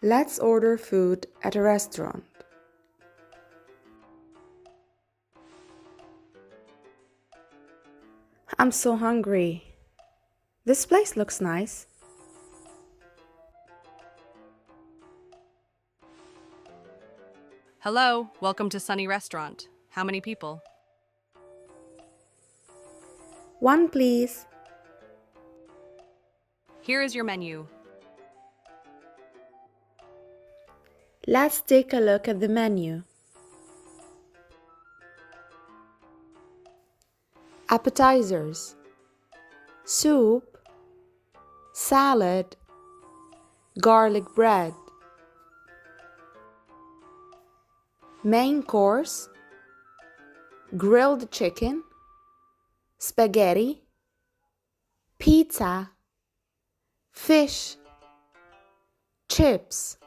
Let's order food at a restaurant. I'm so hungry. This place looks nice. Hello, welcome to Sunny Restaurant. How many people? One, please. Here is your menu. Let's take a look at the menu. Appetizers, soup, salad, garlic bread. Main course, grilled chicken, spaghetti, pizza, fish, chips.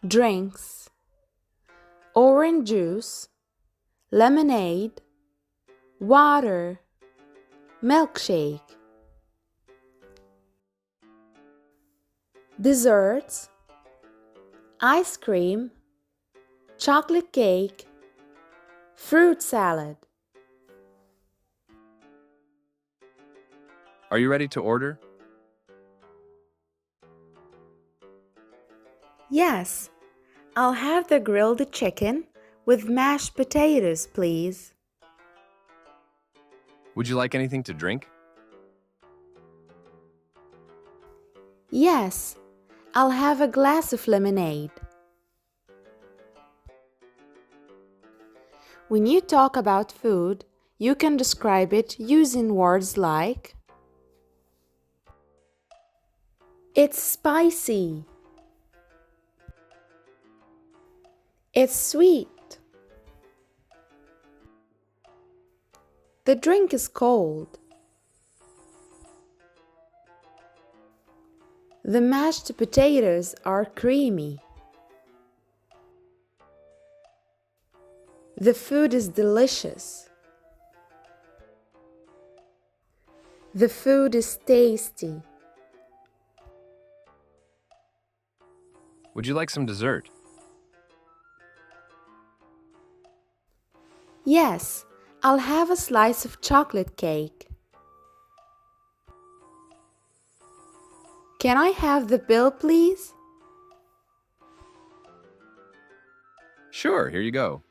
Drinks, orange juice, lemonade, water, milkshake. Desserts, ice cream, chocolate cake, fruit salad. Are you ready to order? Yes, I'll have the grilled chicken with mashed potatoes, please. Would you like anything to drink? Yes, I'll have a glass of lemonade. When you talk about food, you can describe it using words like it's spicy, it's sweet, the drink is cold, the mashed potatoes are creamy, the food is delicious, the food is tasty. Would you like some dessert? Yes, I'll have a slice of chocolate cake. Can I have the bill, please? Sure, here you go.